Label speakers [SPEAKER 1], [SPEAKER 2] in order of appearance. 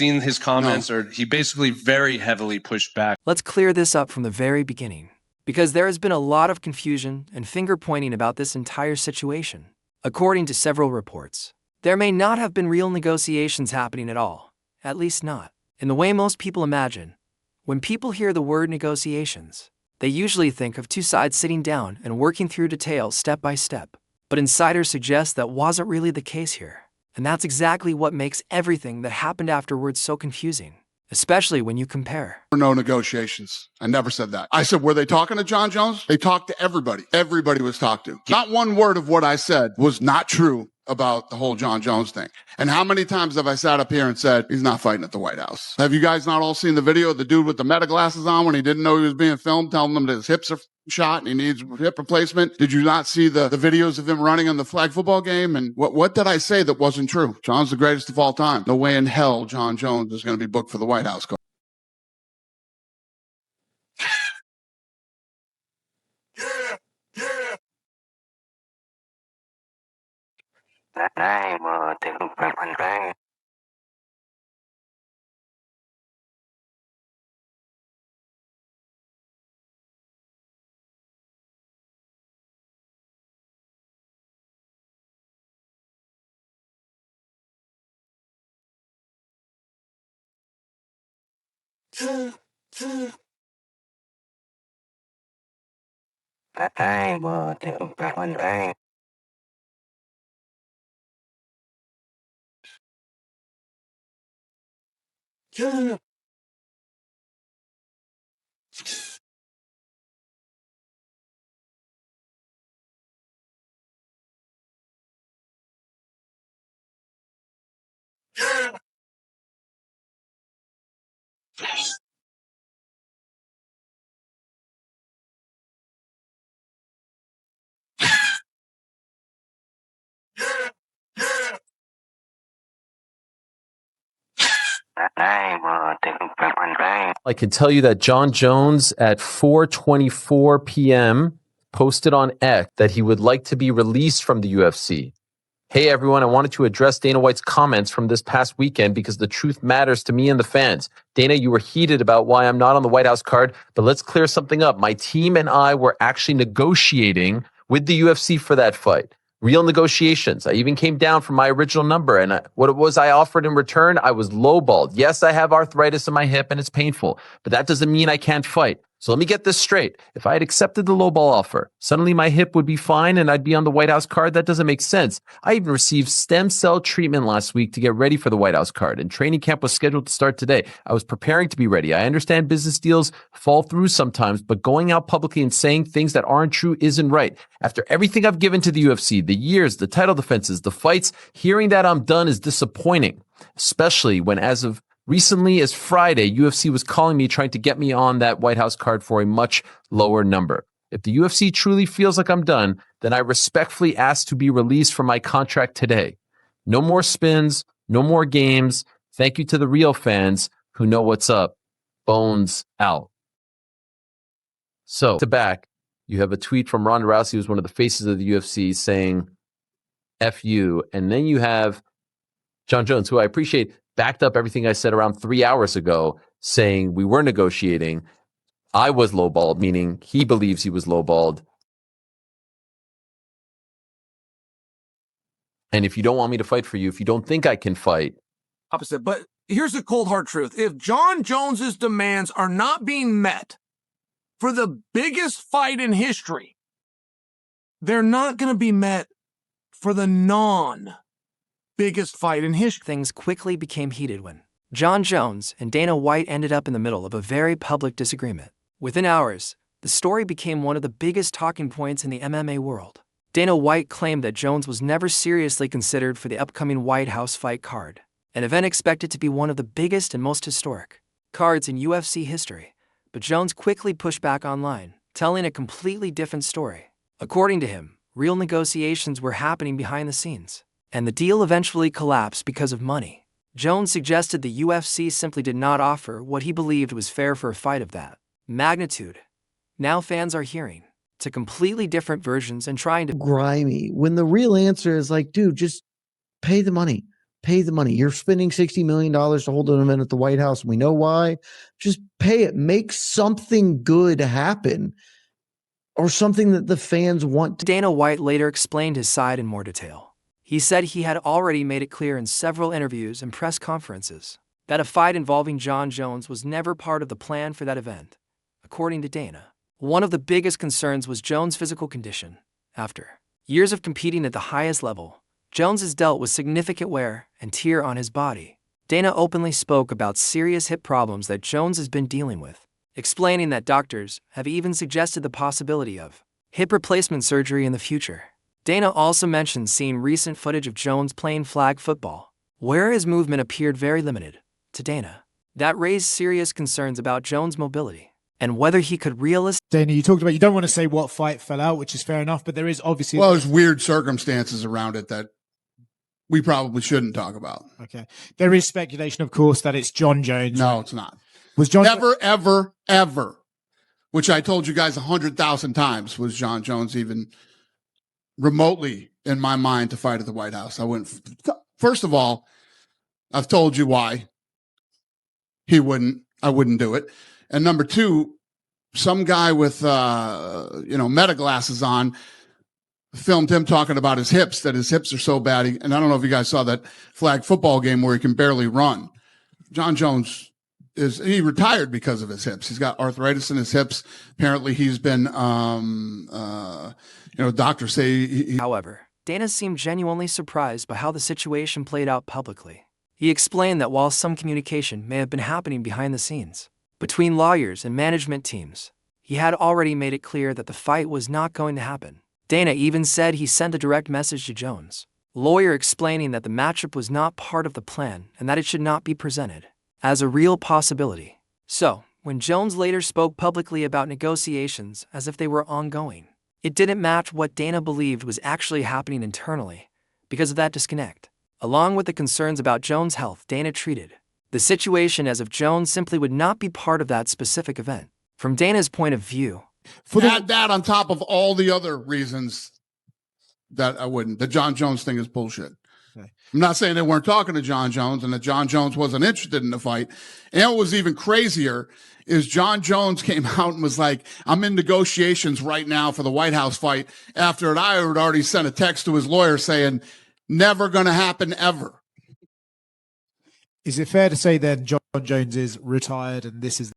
[SPEAKER 1] seen his comments, or he basically very heavily pushed back.
[SPEAKER 2] Let's clear this up from the very beginning, because there has been a lot of confusion and finger-pointing about this entire situation. According to several reports, there may not have been real negotiations happening at all, at least not in the way most people imagine. When people hear the word negotiations, they usually think of two sides sitting down and working through details step by step. But insiders suggest that wasn't really the case here. And that's exactly what makes everything that happened afterwards so confusing, especially when you compare.
[SPEAKER 3] No negotiations. I never said that. I said, were they talking to Jon Jones? They talked to everybody. Everybody was talked to. Not one word of what I said was not true about the whole Jon Jones thing. And how many times have I sat up here and said, he's not fighting at the White House? Have you guys not all seen the video of the dude with the meta glasses on when he didn't know he was being filmed, telling them that his hips are shot and he needs hip replacement? Did you not see the videos of him running on the flag football game? And what did I say that wasn't true? Jon's the greatest of all time. No way in hell Jon Jones is going to be booked for the White House.
[SPEAKER 4] I can tell you that Jon Jones at 4:24 p.m. posted on X that he would like to be released from the UFC. Hey everyone, I wanted to address Dana White's comments from this past weekend because the truth matters to me and the fans. Dana, you were heated about why I'm not on the White House card, but let's clear something up. My team and I were actually negotiating with the UFC for that fight. Real negotiations. I even came down from my original number, and what it was I offered in return, I was lowballed. Yes, I have arthritis in my hip and it's painful, but that doesn't mean I can't fight. So let me get this straight. If I had accepted the lowball offer, suddenly my hip would be fine and I'd be on the White House card. That doesn't make sense. I even received stem cell treatment last week to get ready for the White House card, and training camp was scheduled to start today. I was preparing to be ready. I understand business deals fall through sometimes, but going out publicly and saying things that aren't true isn't right. After everything I've given to the UFC, the years, the title defenses, the fights, hearing that I'm done is disappointing, especially when, as of recently as Friday, UFC was calling me, trying to get me on that White House card for a much lower number. If the UFC truly feels like I'm done, then I respectfully ask to be released from my contract today. No more spins, no more games. Thank you to the real fans who know what's up. Bones out. So, to back, you have a tweet from Ronda Rousey, who's one of the faces of the UFC, saying, F you. And then you have Jon Jones, who I appreciate, backed up everything I said around 3 hours ago, saying we were negotiating. I was lowballed, meaning he believes he was lowballed. And if you don't want me to fight for you, if you don't think I can fight.
[SPEAKER 5] Opposite. But here's the cold hard truth. If Jon Jones's demands are not being met for the biggest fight in history, they're not going to be met for the biggest fight in history.
[SPEAKER 2] Things quickly became heated when Jon Jones and Dana White ended up in the middle of a very public disagreement. Within hours, the story became one of the biggest talking points in the MMA world. Dana White claimed that Jones was never seriously considered for the upcoming White House fight card, an event expected to be one of the biggest and most historic cards in UFC history. But Jones quickly pushed back online, telling a completely different story. According to him, real negotiations were happening behind the scenes, and the deal eventually collapsed because of money. Jones suggested the UFC simply did not offer what he believed was fair for a fight of that magnitude. Now fans are hearing to completely different versions and trying to
[SPEAKER 6] grimy, when the real answer is like, dude, just pay the money. pay the money. You're spending $60 million to hold an event at the White House. And we know why. Just pay it. Make something good happen or something that the fans want.
[SPEAKER 2] Dana White later explained his side in more detail. He said he had already made it clear in several interviews and press conferences that a fight involving Jon Jones was never part of the plan for that event. According to Dana, one of the biggest concerns was Jones' physical condition. After years of competing at the highest level, Jones has dealt with significant wear and tear on his body. Dana openly spoke about serious hip problems that Jones has been dealing with, explaining that doctors have even suggested the possibility of hip replacement surgery in the future. Dana also mentioned seeing recent footage of Jones playing flag football, where his movement appeared very limited. To Dana, that raised serious concerns about Jones' mobility and whether he could realistically.
[SPEAKER 7] Dana, you talked about, you don't want to say what fight fell out, which is fair enough, but there is obviously.
[SPEAKER 3] Well, there's weird circumstances around it that we probably shouldn't talk about.
[SPEAKER 7] Okay. There is speculation, of course, that it's Jon Jones.
[SPEAKER 3] No, it's not.
[SPEAKER 7] Was Jon
[SPEAKER 3] Never, ever, ever, which I told you guys 100,000 times, was Jon Jones even remotely in my mind to fight at the White House. I wouldn't. First of all, I've told you why I wouldn't do it. And number two, some guy with, meta glasses on filmed him talking about his hips, that his hips are so bad. And I don't know if you guys saw that flag football game where he can barely run. Jon Jones he retired because of his hips. He's got arthritis in his hips. Apparently he's been, doctors say.
[SPEAKER 2] However, Dana seemed genuinely surprised by how the situation played out publicly. He explained that while some communication may have been happening behind the scenes between lawyers and management teams, he had already made it clear that the fight was not going to happen. Dana even said he sent a direct message to Jones' lawyer explaining that the matchup was not part of the plan and that it should not be presented as a real possibility. So, when Jones later spoke publicly about negotiations as if they were ongoing, it didn't match what Dana believed was actually happening internally. Because of that disconnect, along with the concerns about Jones' health, Dana treated the situation as if Jones simply would not be part of that specific event. From Dana's point of view,
[SPEAKER 3] Add that on top of all the other reasons that I wouldn't. The Jon Jones thing is bullshit. Okay. I'm not saying they weren't talking to Jon Jones and that Jon Jones wasn't interested in the fight. And what was even crazier is Jon Jones came out and was like, I'm in negotiations right now for the White House fight, after I had already sent a text to his lawyer saying, never going to happen ever.
[SPEAKER 7] Is it fair to say then Jon Jones is retired and this is